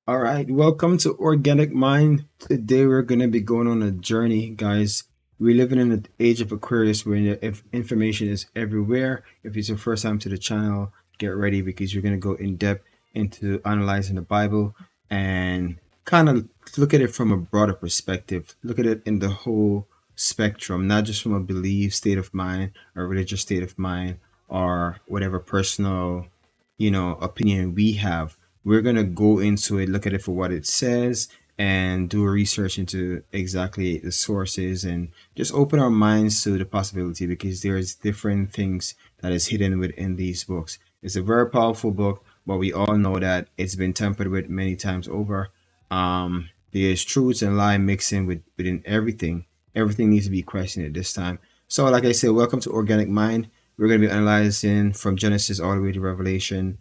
All right, welcome to Organic Mind. Today we're going to be going on a journey, guys. We're living in the age of Aquarius where if information is everywhere. If it's your first time to the channel, get ready because you're going to go in depth into analyzing the Bible and kind of look at it from a broader perspective. Look at it in the whole spectrum, not just from a belief state of mind or religious state of mind or whatever personal, opinion we have. We're gonna go into it, look at it for what it says, and do a research into exactly the sources, and just open our minds to the possibility because there's different things that is hidden within these books. It's a very powerful book, but we all know that it's been tampered with many times over. There's truths and lie mixing within everything. Everything needs to be questioned at this time. So, like I said, welcome to Organic Mind. We're going to be analyzing from Genesis all the way to Revelation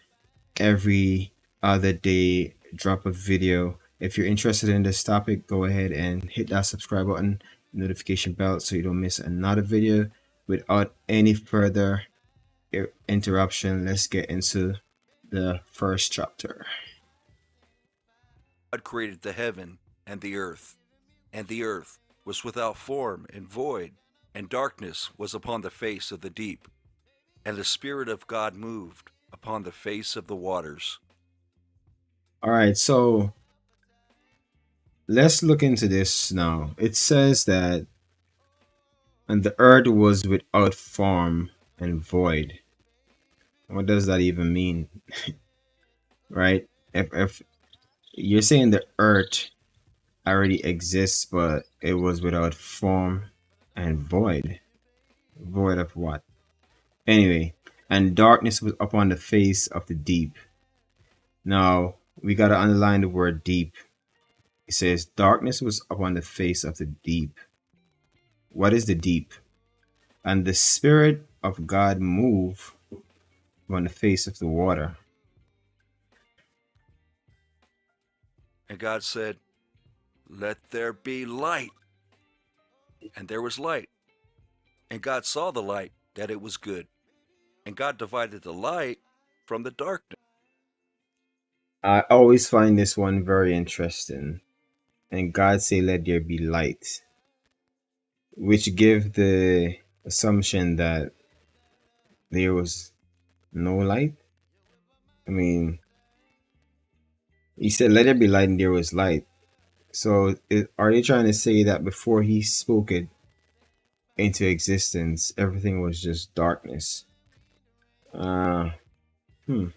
every other day, drop a video. If you're interested in this topic, go ahead and hit that subscribe button, notification bell, so you don't miss another video. Without any further interruption, let's get into the first chapter. God created the heaven and the earth was without form and void, and darkness was upon the face of the deep, and the Spirit of God moved upon the face of the waters. All right, so let's look into this now. It says that, and the earth was without form and void. What does that even mean? Right? If you're saying the earth already exists, but it was without form and void. Void of what? Anyway, and darkness was upon the face of the deep. Now, we got to underline the word deep. It says, darkness was upon the face of the deep. What is the deep? And the Spirit of God moved on the face of the water. And God said, "Let there be light." And there was light. And God saw the light, that it was good. And God divided the light from the darkness. I always find this one very interesting. And God say, let there be light, which give the assumption that there was no light. I mean, he said, let there be light, and there was light. So, are they trying to say that before he spoke it into existence, everything was just darkness? Uh, hmm.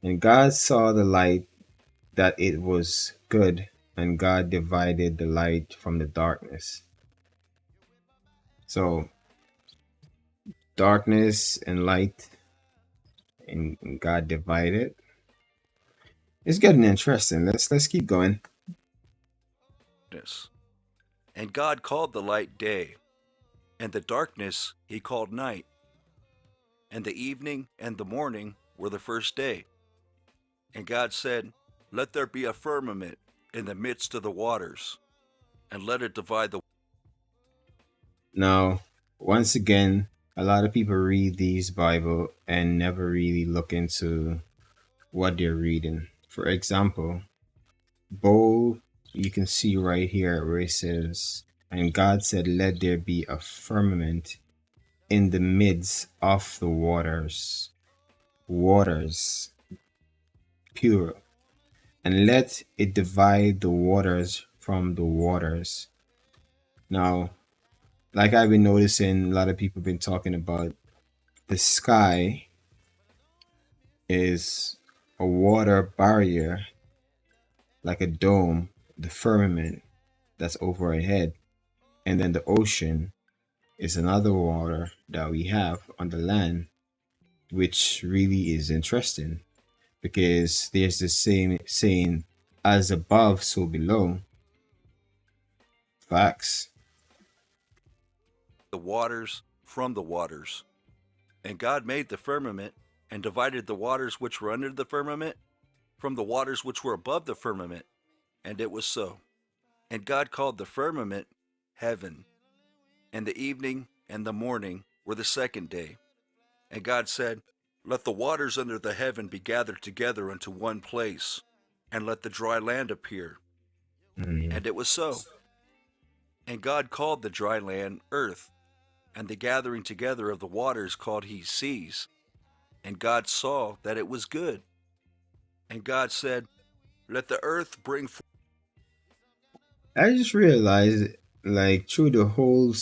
And God saw the light that it was good, and God divided the light from the darkness. So, darkness and light, and God divided. It's getting interesting. Let's keep going. And God called the light day, and the darkness he called night. And the evening and the morning were the first day. And God said, "Let there be a firmament in the midst of the waters, and let it divide the." Now, once again, a lot of people read these Bible and never really look into what they're reading. For example, bold, you can see right here where it says, and God said, let there be a firmament in the midst of the waters. Waters, pure. And let it divide the waters from the waters. Now, like I've been noticing, a lot of people have been talking about the sky is a water barrier, like a dome, the firmament that's over our head. And then the ocean is another water that we have on the land, which really is interesting because there's the same saying, as above, so below. Facts. The waters from the waters. And God made the firmament, and divided the waters which were under the firmament from the waters which were above the firmament. And it was so. And God called the firmament heaven. And the evening and the morning were the second day. And God said, "Let the waters under the heaven be gathered together unto one place, and let the dry land appear. Mm. And it was so. And God called the dry land earth, and the gathering together of the waters called he seas. And God saw that it was good. And God said, let the earth bring forth. I just realized, like, through the whole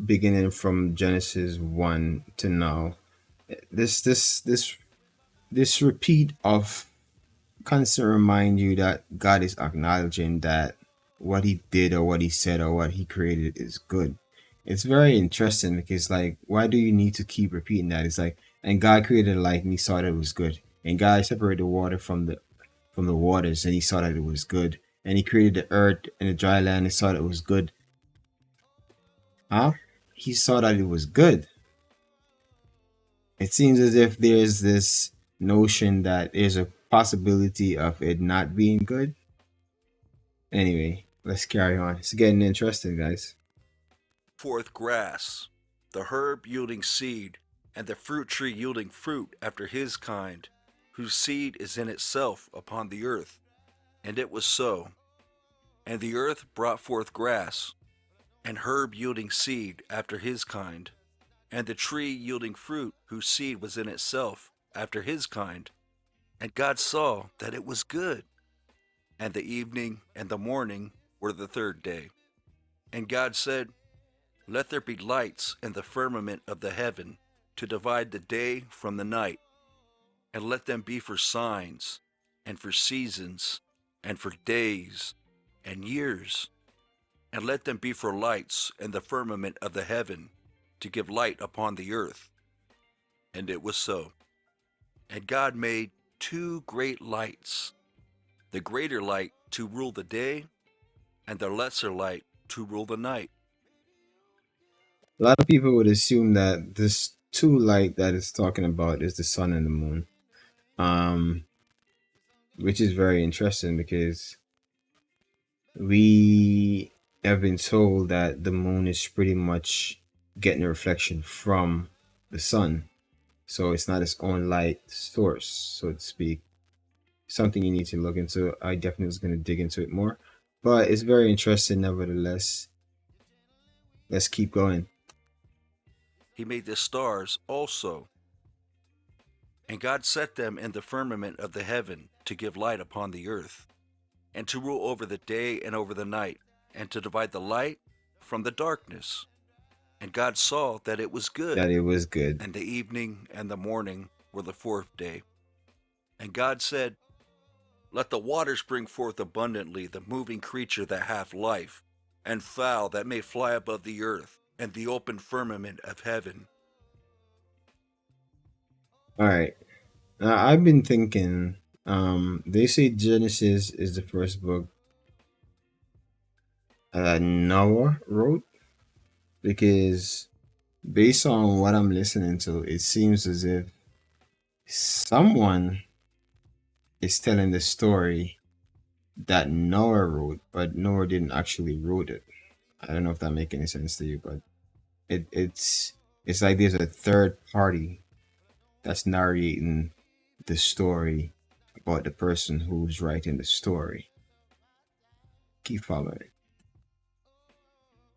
beginning from Genesis 1 to now, this repeat of constant remind you that God is acknowledging that what he did or what he said or what he created is good. It's very interesting because, like, why do you need to keep repeating that? It's like, and God created light and he saw that it was good. And God separated the water from the waters and he saw that it was good. And he created the earth and the dry land and saw that it was good. Huh? He saw that it was good. It seems as if there's this notion that there's a possibility of it not being good. Anyway, let's carry on. It's getting interesting, guys. Forth grass, the herb yielding seed, and the fruit tree yielding fruit after his kind, whose seed is in itself upon the earth. And it was so. And the earth brought forth grass, and herb yielding seed after his kind, and the tree yielding fruit whose seed was in itself after his kind. And God saw that it was good. And the evening and the morning were the third day. And God said, let there be lights in the firmament of the heaven to divide the day from the night, and let them be for signs, and for seasons, and for days, and years, and let them be for lights in the firmament of the heaven to give light upon the earth. And it was so. And God made two great lights, the greater light to rule the day, and the lesser light to rule the night. A lot of people would assume that this two light that it's talking about is the sun and the moon, um, which is very interesting because we have been told that the moon is pretty much getting a reflection from the sun, so it's not its own light source, so to speak. Something you need to look into. I definitely was going to dig into it more, but it's very interesting nevertheless. Let's keep going. He made the stars also, and God set them in the firmament of the heaven to give light upon the earth, and to rule over the day and over the night, and to divide the light from the darkness. And God saw that it was good. That it was good. And the evening and the morning were the fourth day. And God said, let the waters bring forth abundantly the moving creature that hath life, and fowl that may fly above the earth, and the open firmament of heaven. All right. I've been thinking. They say Genesis is the first book Noah wrote because based on what I'm listening to, it seems as if someone is telling the story that Noah wrote, but Noah didn't actually wrote it. I don't know if that makes any sense to you, but it's like there's a third party that's narrating the story about the person who's writing the story. Keep following.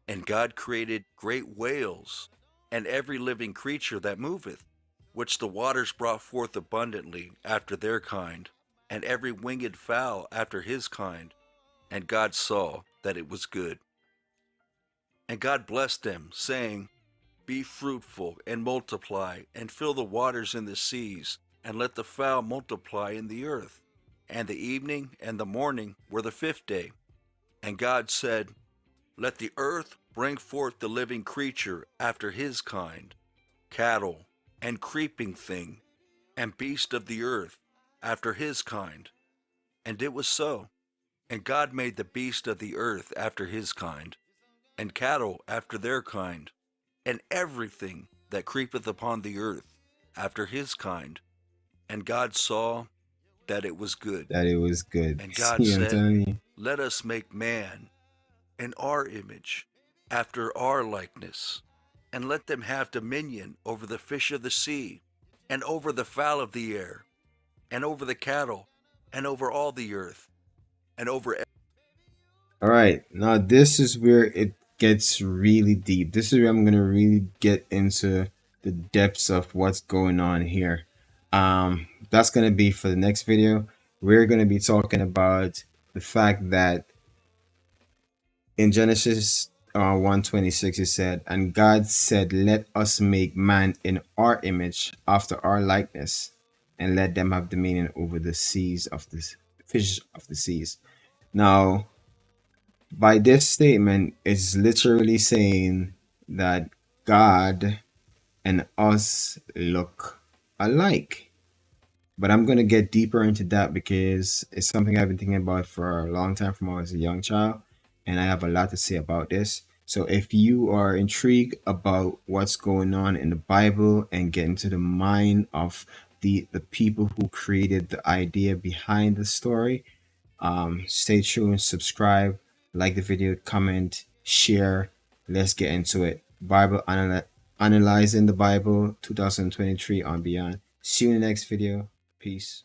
And God created great whales, and every living creature that moveth, which the waters brought forth abundantly after their kind, and every winged fowl after his kind. And God saw that it was good. And God blessed them, saying, be fruitful and multiply, and fill the waters in the seas, and let the fowl multiply in the earth. And the evening and the morning were the fifth day. And God said, let the earth bring forth the living creature after his kind, cattle, and creeping thing, and beast of the earth after his kind. And it was so. And God made the beast of the earth after his kind, and cattle after their kind, and everything that creepeth upon the earth after his kind. And God saw that it was good. That it was good. And God See, I'm said, telling you. let us make man in our image, after our likeness, and let them have dominion over the fish of the sea, and over the fowl of the air, and over the cattle, and over all the earth, and over. All right, now this is where it gets really deep. This is where I'm gonna really get into the depths of what's going on here. That's gonna be for the next video. We're gonna be talking about the fact that in Genesis 1:26 it said, "And God said, Let us make man in our image, after our likeness, and let them have dominion over the seas of the fish of the seas." Now, by this statement, it's literally saying that God and us look alike. But I'm gonna get deeper into that because it's something I've been thinking about for a long time from when I was a young child, and I have a lot to say about this. So if you are intrigued about what's going on in the Bible and get into the mind of the people who created the idea behind the story, stay tuned, subscribe, like the video, comment, share. Let's get into it. Analyzing the Bible 2023 on beyond. See you in the next video. Peace.